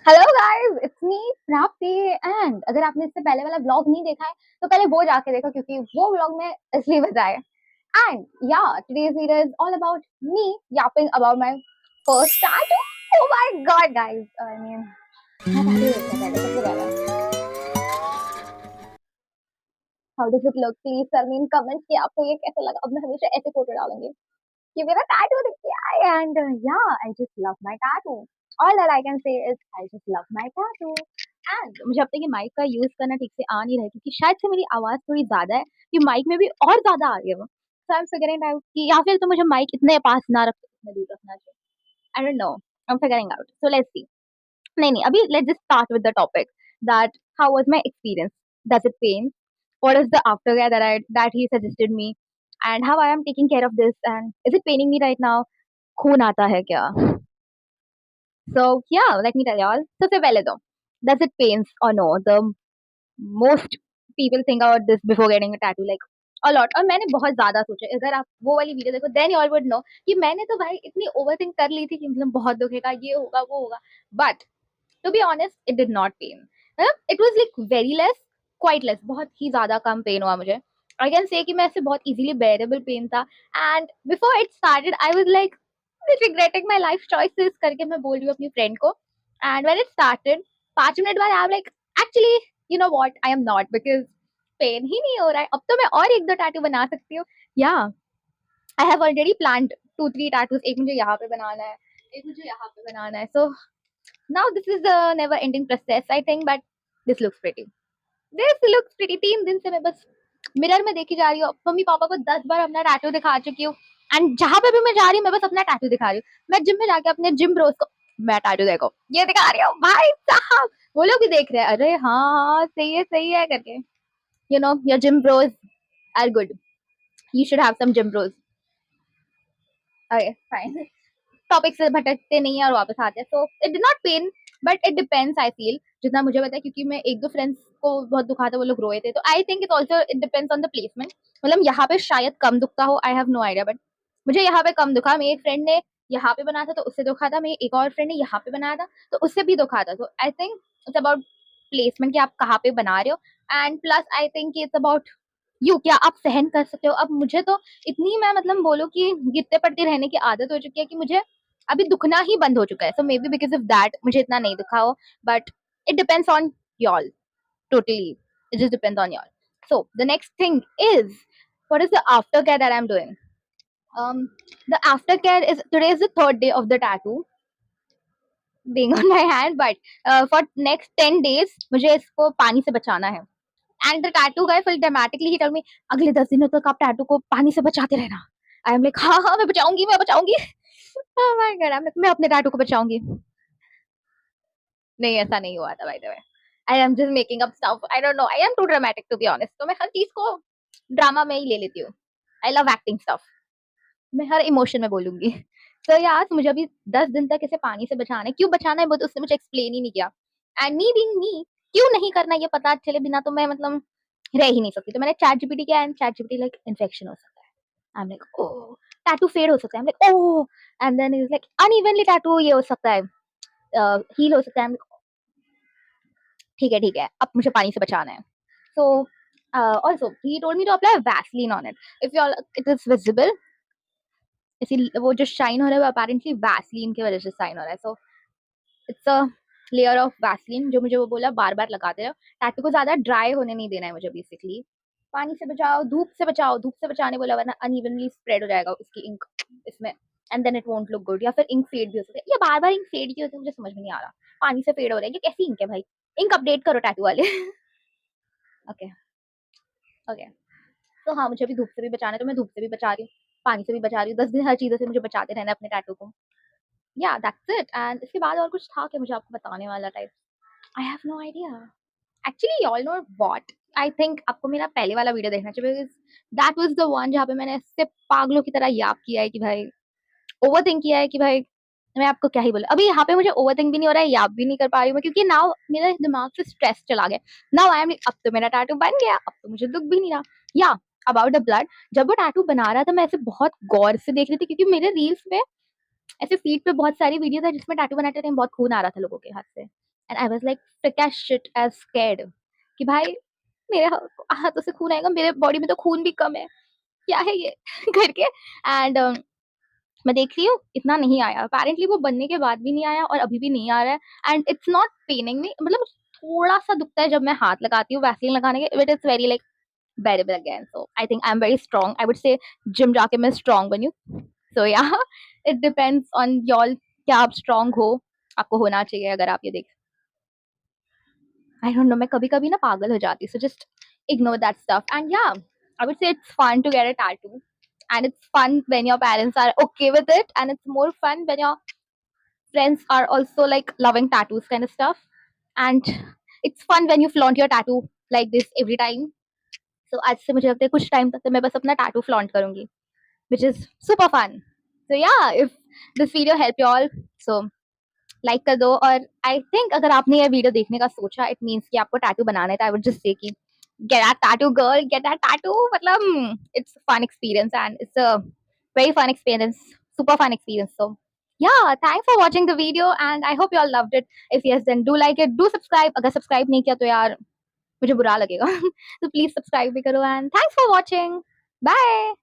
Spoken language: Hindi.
हेलो गाइस, इट्स मी प्राप्ति। एंड अगर आपने इससे पहले वाला व्लॉग नहीं देखा है तो पहले वो जाके देखो, क्योंकि वो व्लॉग में असली मजा है। एंड या today's video is all about me yapping about my first tattoo. Oh my god guys, I mean मैं tattoo देखते हैं पहले। सबसे पहले how does it look? Please tell me in comments कि आपको ये कैसा लगा। अब मैं हमेशा ऐसे फोटो डालूंगी कि मेरा टैटू दिख गया। एंड या I just love my tattoo. All that I can say is I just love my tattoo. And मुझे अब तक ये माइक का यूज करना ठीक से आ नहीं रहा है, क्योंकि शायद से मेरी आवाज थोड़ी ज्यादा है कि माइक में भी और ज्यादा आ रही है वो। सो आई एम फिगरिंग आउट कि या फिर तो मुझे माइक इतने पास ना रख, इतने दूर रखना चाहिए। I don't know, I am figuring out. So let's see. नहीं नहीं, अभी let's just start with the topic that how was my experience. Does it pain? What is the aftercare that he suggested me, and how I am taking care of this, and is it paining me right now? खून आता है क्या? So yeah, let me tell y'all. So सबसे पहले तो, does it pains or no? The most people think about this before getting a tattoo, like a lot. और मैंने बहुत ज्यादा सोचा। अगर आप वो वाली वीडियो देखो then you all would know कि मैंने तो भाई इतनी ओवरथिंक कर ली थी कि मतलब बहुत दुखेगा, ये होगा वो होगा। But to be honest it did not pain. It was like very less, quite less, बहुत ही ज्यादा कम पेन हुआ मुझे। आई कैन से कि मैं ऐसे बहुत इजीली बेरेबल पेन था। And before it started I was like regretting my life choices करके मैं बोल रही हूँ अपनी फ्रेंड को। And when it started 5 minute बाद I am like actually you know what, I am not, because pain ही नहीं हो रहा है। अब तो मैं और एक दो टैटू बना सकती हूँ। या I have already planned 2-3 tattoos. एक मुझे यहाँ पे बनाना है, एक मुझे यहाँ पे बनाना है। सो now this is a never ending process I think, but this looks pretty. This looks pretty। 3 दिन से मैं बस मिरर में देखी जा रही हूँ। मम्मी पापा को 10 बार अपना टैटू दिखा चुकी हूँ। एंड जहां पे भी मैं जा रही हूँ मैं बस अपना टैटू दिखा रही हूँ। मैं जिम में जाके अपने जिम ब्रोस को मैं टैटू देखो ये दिखा रही हूँ भाई साहब। वो लोग भी देख रहे हैं, अरे हाँ हाँ सही है करके। You know your gym bros are good, you should have some gym bros. Okay fine, topic से भटकते नहीं है और वापस आते हैं। So it did not pain, but it depends I feel. जितना मुझे पता है, क्योंकि मैं एक दो फ्रेंड्स को बहुत दुखा था, वो लोग रोए थे। तो I think it also it depends on the placement. मतलब यहाँ पे शायद कम दुखता हो, I have no idea, but मुझे यहाँ पे कम दुखा। मेरी एक फ्रेंड ने यहाँ पे बनाया था तो उससे दुखा था, मेरी एक और फ्रेंड ने यहाँ पे बनाया था तो उससे भी दुखा था। तो I think it's about placement कि आप कहाँ पे बना रहे हो। And plus I think it's about you, क्या आप सहन कर सकते हो। अब मुझे तो इतनी, मैं मतलब बोलो कि गिरते पड़ते रहने की आदत हो चुकी है कि मुझे अभी दुखना ही बंद हो चुका है। So maybe because of that मुझे इतना नहीं दुखा हो। But it depends on y'all totally, it just depends on y'all. So the next thing is, what is the aftercare that I'm doing? um the aftercare is, today is the third day of the tattoo being on my hand, but for next 10 days मुझे इसको पानी से बचाना है। And the tattoo guy full dramatically he told मी अगले 10 दिनों तक आप टैटू को पानी से बचाते रहना। आई एम लाइक हाँ हाँ मैं बचाऊंगी मैं बचाऊंगी। ओह माय गॉड, मैं अपने टैटू को बचाऊंगी। नहीं ऐसा नहीं हुआ था by the way. I am just making up stuff, I don't know, I am too dramatic to be honest. तो मैं हर चीज को ड्रामा में ही ले लेती हूँ। आई लव एक्टिंग स्टफ, मैं हर इमोशन में बोलूंगी। तो यार मुझे अभी 10 दिन तक इसे पानी से बचाना है। क्यों बचाना है वो तो उसने मुझे एक्सप्लेन ही नहीं किया। एंड मी बीइंग मी, क्यों नहीं करना ये पता चले बिना तो मैं मतलब रह ही नहीं सकती। तो मैंने चैट जीपीटी किया and ChatGPT like infection हो सकता है। I am like oh, tattoo fade हो सकता है। I am like oh, and then is like unevenly tattoo ये हो सकता है, हील हो सकता है। ठीक है अब मुझे पानी से बचाना है। So also he told me to apply Vaseline on it if you it is visible. इसी वो जो शाइन हो रहा है वो अपेरेंटली वैसलीन की वजह से शाइन हो रहा है। So it's a layer of Vaseline जो मुझे वो बोला बार बार लगाते रहो। टैटू को ज्यादा ड्राई होने नहीं देना है मुझे बेसिकली। पानी से बचाओ, धूप से बचाओ, धूप से बचाने बोला वरना अनइवनली स्प्रेड हो जाएगा उसकी इंक इसमें, and then it won't look good. या फिर इंक फेड भी हो सकता है। ये बार बार इंक फेड क्यों होती है मुझे समझ में नहीं आ रहा। पानी से फेड हो रहा है, ये कैसी इंक है भाई? इंक अपडेट करो टैटू वाले। Okay okay. तो हाँ मुझे अभी धूप से भी बचाना है तो मैं धूप से भी बचा रही हूँ, पानी से भी बचा रही हूँ। 10 दिन हर चीजों से मुझे बचाते रहना है अपने टैटू को। या दैट्स इट। एंड इसके बाद और कुछ था क्या मुझे आपको बताने वाला type? I have no idea actually. You all know what, I think आपको मेरा पहले वाला वीडियो देखना चाहिए, because that was the one जहाँ पे मैंने इससे पागलों की तरह याद किया है कि भाई, ओवरथिंक किया है कि भाई मैं आपको क्या ही बोलूं। अभी यहाँ पे मुझे ओवरथिंक भी नहीं हो रहा है, याद भी नहीं कर पा रही हूँ मैं, क्योंकि नाउ मेरे दिमाग से स्ट्रेस चला गया। नाउ आई एम, अब तो मेरा टैटू बन गया, अब तो मुझे दुख भी नहीं रहा। या अबाउट द ब्लड, जब वो टैटू बना रहा था मैं ऐसे बहुत गौर से देख रही थी, क्योंकि मेरे रील्स में ऐसे फीड पे बहुत सारी वीडियोस है जिसमें टैटू बनाते टाइम बहुत खून आ रहा था लोगों के हाथ से। And I was like freak as shit as scared कि भाई मेरे हाथों से खून आएगा, मेरे बॉडी में तो खून भी कम है, क्या है ये करके। एंड मैं देख रही हूँ इतना नहीं आया, अपेरेंटली वो बनने के बाद भी नहीं आया और अभी भी नहीं आ रहा है। एंड इट्स नॉट पेनिंग मी, मतलब थोड़ा सा दुखता है जब मैं हाथ लगाती हूँ वैसलीन लगाने के, but it's very like bearable again. So I think I'm very strong. I would say gym जाके मैं strong बनी हूँ. So yeah, it depends on y'all क्या आप strong हो, आपको होना चाहिए अगर आप ये देख। I don't know, मैं कभी कभी ना पागल हो जाती, so just ignore that stuff. And yeah, I would say it's fun to get a tattoo, and it's fun when your parents are okay with it, and it's more fun when your friends are also like loving tattoos kind of stuff. And it's fun when you flaunt your tattoo like this every time. So आज से मुझे लगता है कुछ टाइम तक तो मैं बस अपना tattoo flaunt करूंगी, which is super fun. So yeah, if this video helped you all, so like कर दो। और आई थिंक अगर आपने ये वीडियो देखने का सोचा, इट मीन्स कि आपको टैटू बनाना है, तो आई वुड जस्ट से कि get that tattoo girl, get that tattoo. मतलब it's fun experience and it's a very fun experience, super fun experience. So yeah, thanks for watching the video and I hope you all loved it. If yes, then do like it, do subscribe. अगर सब्सक्राइब नहीं किया तो यार मुझे बुरा लगेगा तो प्लीज सब्सक्राइब भी करो and thanks for watching, bye.